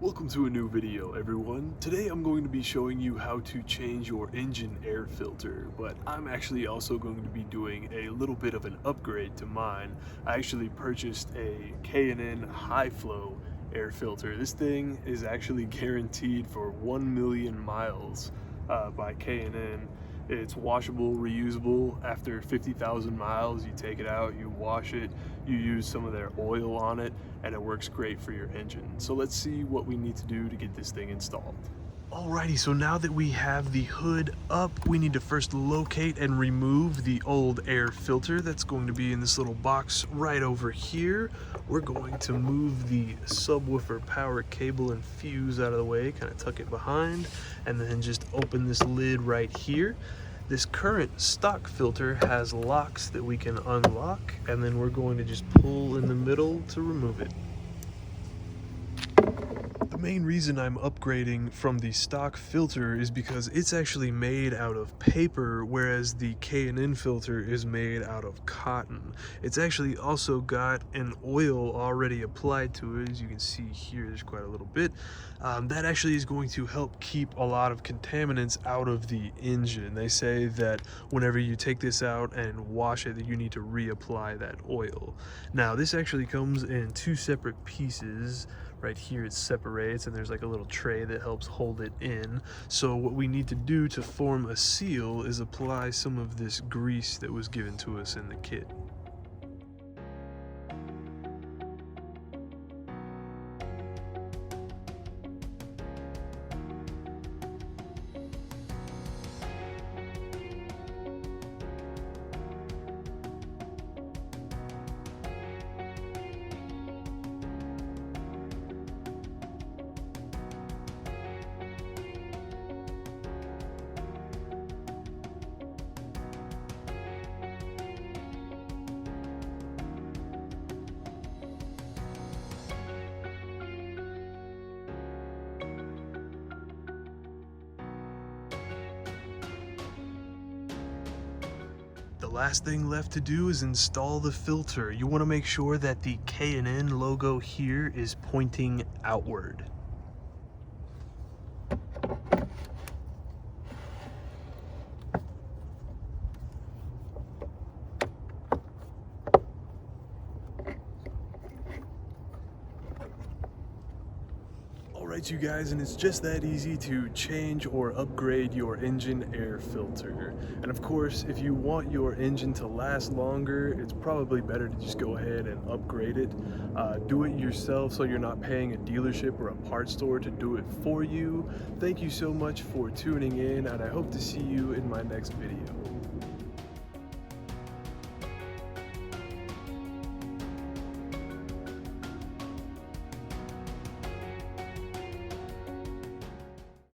Welcome to a new video, everyone. Today I'm going to be showing you how to change your engine air filter, but I'm actually also going to be doing a little bit of an upgrade to mine. I actually purchased a K&N high flow air filter. This thing is actually guaranteed for 1 million miles by K&N. It's washable, reusable. After 50,000 miles, you take it out, you wash it, you use some of their oil on it, and it works great for your engine. So let's see what we need to do to get this thing installed. Alrighty, so now that we have the hood up, we need to first locate and remove the old air filter that's going to be in this little box right over here. We're going to move the subwoofer power cable and fuse out of the way, kind of tuck it behind, and then just open this lid right here. This current stock filter has locks that we can unlock, and then we're going to just pull in the middle to remove it. The main reason I'm upgrading from the stock filter is because it's actually made out of paper, whereas the K&N filter is made out of cotton. It's actually also got an oil already applied to it. As you can see here, there's quite a little bit. That actually is going to help keep a lot of contaminants out of the engine. They say that whenever you take this out and wash it, that you need to reapply that oil. Now, this actually comes in two separate pieces. Right here it separates, and there's like a little tray that helps hold it in. So what we need to do to form a seal is apply some of this grease that was given to us in the kit. The last thing left to do is install the filter. You want to make sure that the K&N logo here is pointing outward. Alright you guys, and it's just that easy to change or upgrade your engine air filter. And of course, if you want your engine to last longer, it's probably better to just go ahead and upgrade it. Do it yourself so you're not paying a dealership or a parts store to do it for you. Thank you so much for tuning in, and I hope to see you in my next video.